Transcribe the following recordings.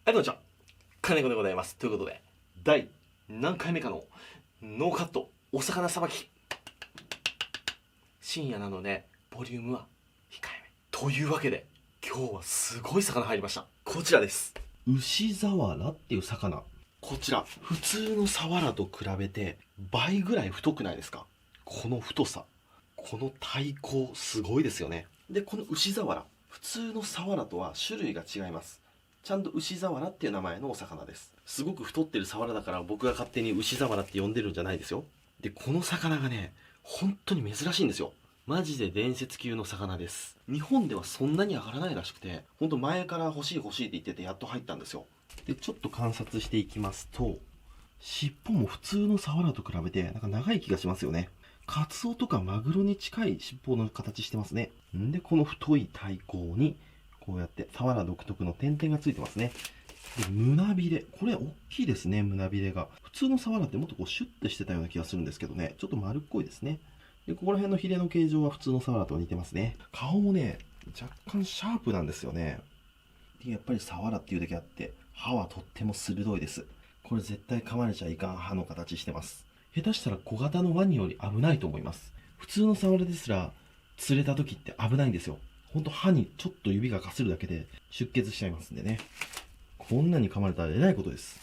はい、こんにちは。金子でございます。ということで、第何回目かのノーカットお魚さばき。深夜なので、ボリュームは控えめ。というわけで、今日はすごい魚入りました。こちらです。牛ザワラっていう魚。こちら、普通のサワラと比べて倍ぐらい太くないですか？この太さ。この体高、すごいですよね。で、この牛ザワラ。普通のサワラとは種類が違います。ちゃんと牛ザワラっていう名前のお魚です。すごく太ってるサワラだから僕が勝手に牛ザワラって呼んでるんじゃないですよ。で、この魚がね、本当に珍しいんですよ。マジで伝説級の魚です。日本ではそんなに上がらないらしくて、ほんと前から欲しい欲しいって言っててやっと入ったんですよ。で、ちょっと観察していきますと、尻尾も普通のサワラと比べてなんか長い気がしますよね。カツオとかマグロに近い尻尾の形してますね。んで、この太い体高にこうやってサワラ独特の点々がついてますね。で、胸びれ。これ大きいですね、胸びれが。普通のサワラってもっとこうシュッてしてたような気がするんですけどね、ちょっと丸っこいですね。で、ここら辺のヒレの形状は普通のサワラと似てますね。顔もね、若干シャープなんですよね。で、やっぱりサワラっていうだけあって、歯はとっても鋭いです。これ絶対噛まれちゃいかん歯の形してます。下手したら小型のワニより危ないと思います。普通のサワラですら釣れた時って危ないんですよ。ほんと歯にちょっと指がかするだけで出血しちゃいますんでね。こんなに噛まれたらえらいことです。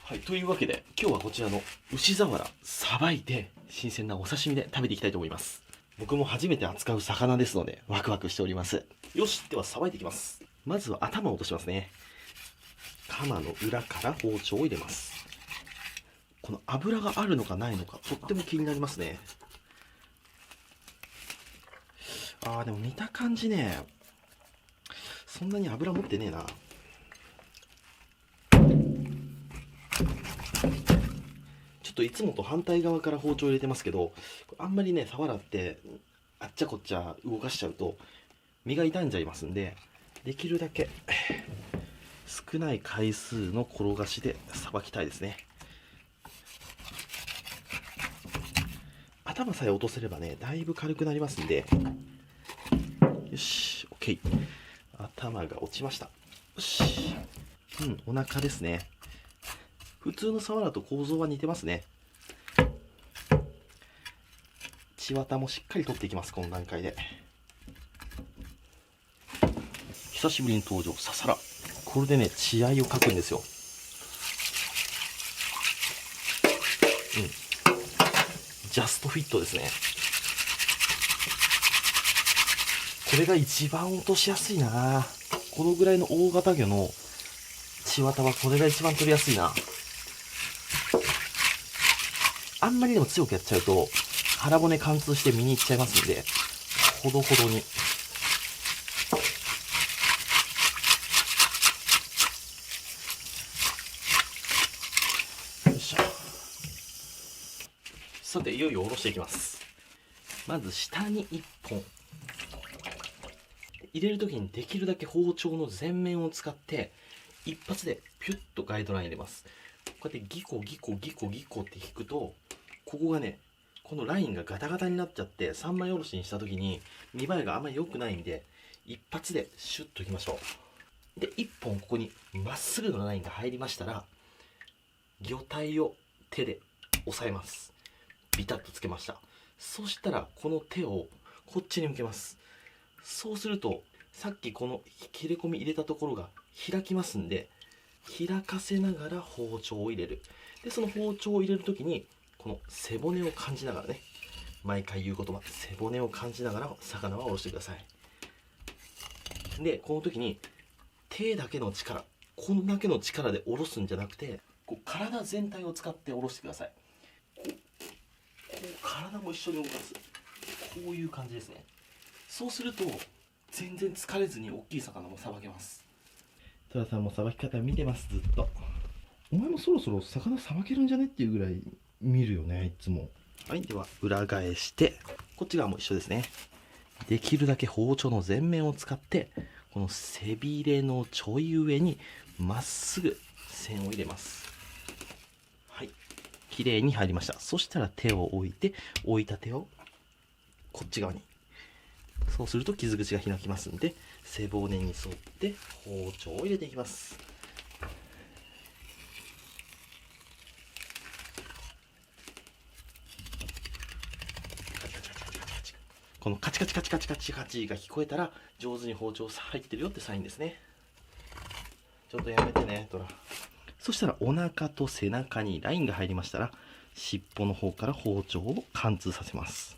はい、というわけで今日はこちらの牛ザワラさばいて新鮮なお刺身で食べていきたいと思います。僕も初めて扱う魚ですのでワクワクしております。よし、ではさばいていきます。まずは頭を落としますね。カマの裏から包丁を入れます。この油があるのかないのかとっても気になりますね。でも見た感じね、そんなに油持ってねえな。ちょっといつもと反対側から包丁入れてますけど、あんまりね、サワラってあっちゃこっちゃ動かしちゃうと身が傷んじゃいますんで、できるだけ少ない回数の転がしでさばきたいですね。頭さえ落とせればね、だいぶ軽くなりますんで。よし、OK。頭が落ちました。よし。お腹ですね。普通のサワラと構造は似てますね。血綿もしっかり取っていきます、この段階で。久しぶりに登場、ササラ。これでね、血合いを描くんですよ。ジャストフィットですね。これが一番落としやすいな。このぐらいの大型魚の血綿はこれが一番取りやすいな。あんまりでも強くやっちゃうと腹骨貫通して身にいっちゃいますんで、ほどほどに。よいしょ。さて、いよいよ下ろしていきます。まず下に1本入れるときにできるだけ包丁の前面を使って一発でピュッとガイドライン入れます。こうやってギコギコギコギコって引くと、ここがね、このラインがガタガタになっちゃって三枚おろしにした時に見栄えがあんまり良くないんで、一発でシュッといきましょう。で、一本ここにまっすぐのラインが入りましたら、魚体を手で押さえます。ビタッとつけました。そしたらこの手をこっちに向けます。そうするとさっきこの切れ込み入れたところが開きますんで、開かせながら包丁を入れる。で、その包丁を入れるときにこの背骨を感じながらね、毎回言う言葉、背骨を感じながら魚は下ろしてください。で、この時に手だけの力、こんだけの力で下ろすんじゃなくて、こう体全体を使って下ろしてください。こう体も一緒に動かす。こういう感じですね。そうすると全然疲れずに大きい魚もさばけます。トラさんもさばき方見てます、ずっと。お前もそろそろ魚さばけるんじゃねっていうぐらい見るよね、いつも。はい、では裏返してこっち側も一緒ですね。できるだけ包丁の前面を使ってこの背びれのちょい上にまっすぐ線を入れます。はい、綺麗に入りました。そしたら手を置いて、置いた手をこっち側に、そうすると傷口が開きますんで、背骨に沿って包丁を入れていきます。このカチカチカチカチカチカチが聞こえたら上手に包丁入ってるよってサインですね。ちょっとやめてねトラ。そしたらお腹と背中にラインが入りましたら、尻尾の方から包丁を貫通させます。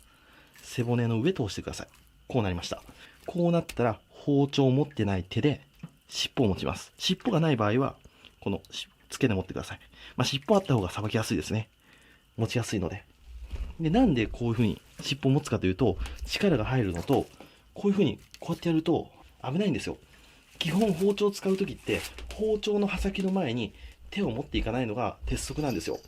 背骨の上通してください。こうなりました。こうなったら包丁を持ってない手で尻尾を持ちます。尻尾がない場合はこの付け根持ってください。尻尾あった方がさばきやすいですね。持ちやすいので。で、なんでこういう風に尻尾を持つかというと、力が入るのと、こういう風にこうやってやると危ないんですよ。基本包丁を使う時って包丁の刃先の前に手を持っていかないのが鉄則なんですよ。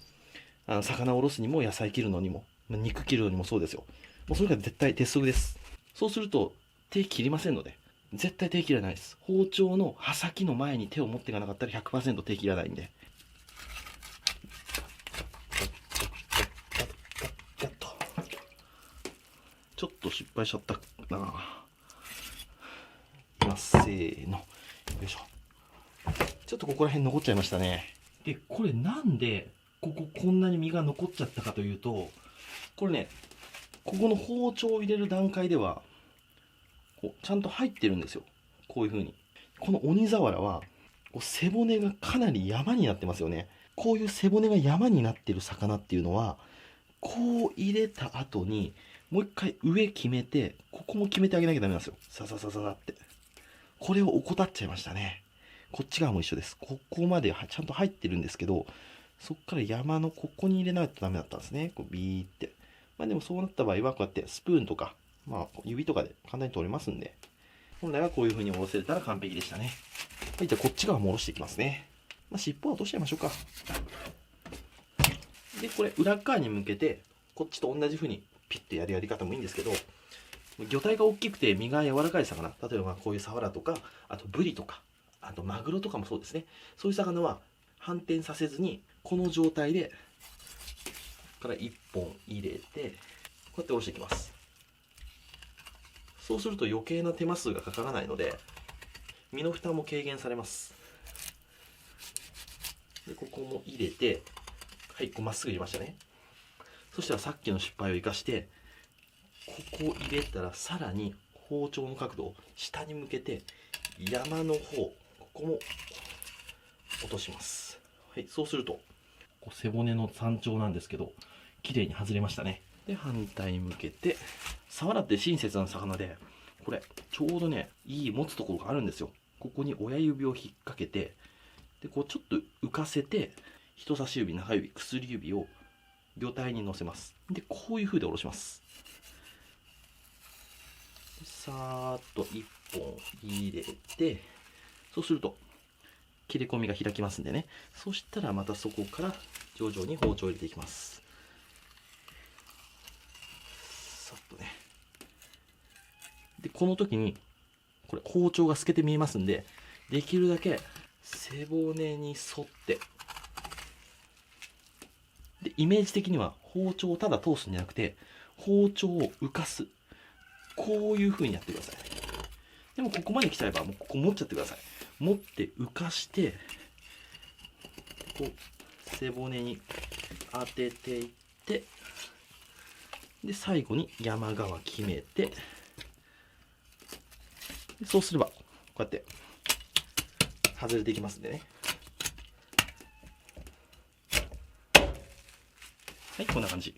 魚をおろすにも野菜切るのにも肉切るのにもそうですよ。もうそれが絶対鉄則です。そうすると手切りませんので、絶対手切らないです。包丁の刃先の前に手を持っていかなかったら 100% 手切らないんで。ちょっと失敗しちゃったな。いきます。せーの。よいしょ。ちょっとここら辺残っちゃいましたね。で、これなんでこんなに身が残っちゃったかというと、これね、ここの包丁を入れる段階ではちゃんと入ってるんですよ。こういう風に。この鬼瓦は背骨がかなり山になってますよね。こういう背骨が山になってる魚っていうのは、こう入れた後にもう一回上決めて、ここも決めてあげなきゃダメなんですよ。さささささって。これを怠っちゃいましたね。こっち側も一緒です。ここまでちゃんと入ってるんですけど、そこから山のここに入れないとダメだったんですね。こうビーって。でもそうなった場合はこうやってスプーンとか、指とかで簡単に取れますんで、本来はこういう風に下ろせたら完璧でしたね。はい、じゃあこっち側も下ろしていきますね。尻尾は落としちゃいましょうか。で、これ裏側に向けて、こっちと同じ風にピッてやるやり方もいいんですけど、魚体が大きくて身が柔らかい魚、例えばこういうサワラとか、あとブリとか、あとマグロとかもそうですね。そういう魚は反転させずに、この状態で、ここから1本入れて、こうやって下ろしていきます。そうすると余計な手間数がかからないので、身の負担も軽減されます。で、ここも入れて、はい、こうまっすぐ入れましたね。そしたらさっきの失敗を生かして、ここを入れたらさらに包丁の角度を下に向けて、山の方、ここも落とします。はい、そうすると、背骨の山頂なんですけど、綺麗に外れましたね。で、反対向けて、サワラって親切な魚で、これ、ちょうどね、いい持つところがあるんですよ。ここに親指を引っ掛けて、で、こうちょっと浮かせて、人差し指、中指、薬指を魚体に乗せます。で、こういう風で下ろします。さーっと1本入れて、そうすると、切れ込みが開きますんでね。そしたらまたそこから徐々に包丁を入れていきます。さっとね。で、この時に、これ包丁が透けて見えますんで、できるだけ背骨に沿って、で、イメージ的には包丁をただ通すんじゃなくて、包丁を浮かす。こういう風にやってください。でもここまで来ちゃえば、もうここ持っちゃってください。持って浮かして、こう、背骨に当てていって、で、最後に山側決めて、そうすれば、こうやって、外れていきますんでね。はい、こんな感じ。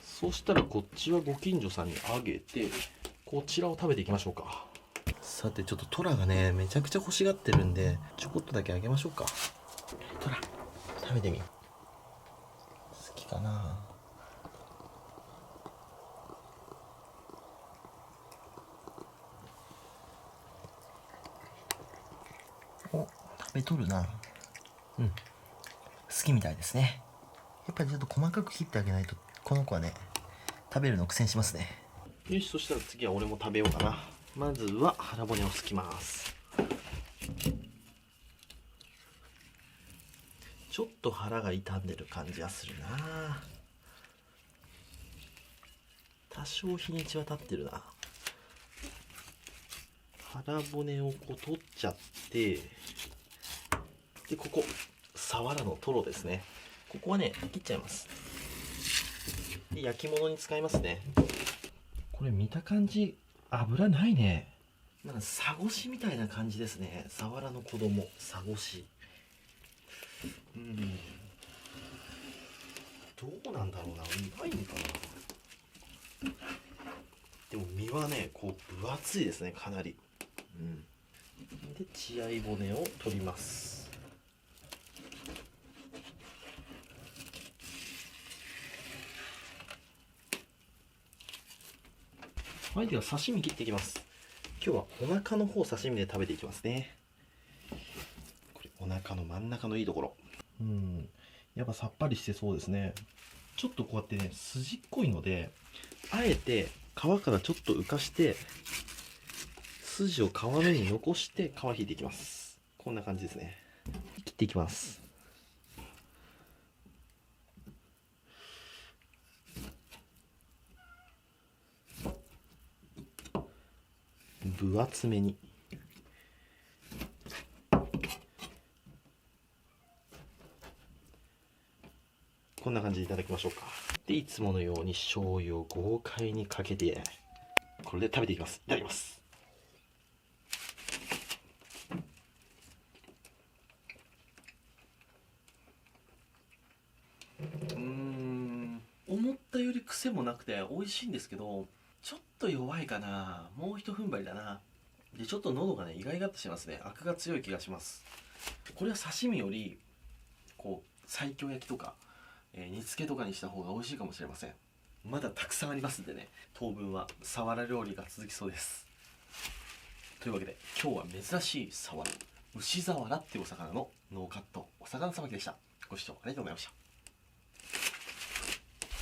そしたらこっちはご近所さんにあげて、こちらを食べていきましょうか。さて、ちょっとトラがね、めちゃくちゃ欲しがってるんで、ちょこっとだけあげましょうか。トラ、食べてみ。好きかな。お、食べとるな。うん。好きみたいですね。やっぱりちょっと細かく切ってあげないと、この子はね、食べるの苦戦しますね。よし、そしたら次は俺も食べようかな。まずは腹骨をすきます。ちょっと腹が傷んでる感じはするな。多少日にちは経ってるな。腹骨をこう取っちゃって、で、ここ、サワラのトロですね。ここはね、切っちゃいます。で、焼き物に使いますね。ここれ見た感じ油ないね。なんかサゴシみたいな感じですね。サワラの子供、サゴシ。どうなんだろうな、うまいんかな。でも身はね、こう分厚いですね、かなり。で血合い骨を取ります。はい、では刺身切っていきます。今日はお腹の方刺身で食べていきますね。これお腹の真ん中のいいところ。やっぱさっぱりしてそうですね。ちょっとこうやってね、筋っこいので、あえて皮からちょっと浮かして筋を皮の上に残して皮引いていきます。こんな感じですね。切っていきます。分厚めに。こんな感じでいただきましょうか。でいつものように醤油を豪快にかけて、これで食べていきます。いただきます。思ったより癖もなくて美味しいんですけど、ちょっと弱いかな。もう一踏ん張りだな。でちょっと喉がねイガイガッとしてますね。アクが強い気がします。これは刺身よりこう西京焼きとか、煮付けとかにした方が美味しいかもしれません。まだたくさんありますんでね、当分はサワラ料理が続きそうです。というわけで今日は珍しいサワラ、ウシザワラっていうお魚のノーカットお魚さばきでした。ご視聴ありがとうございました。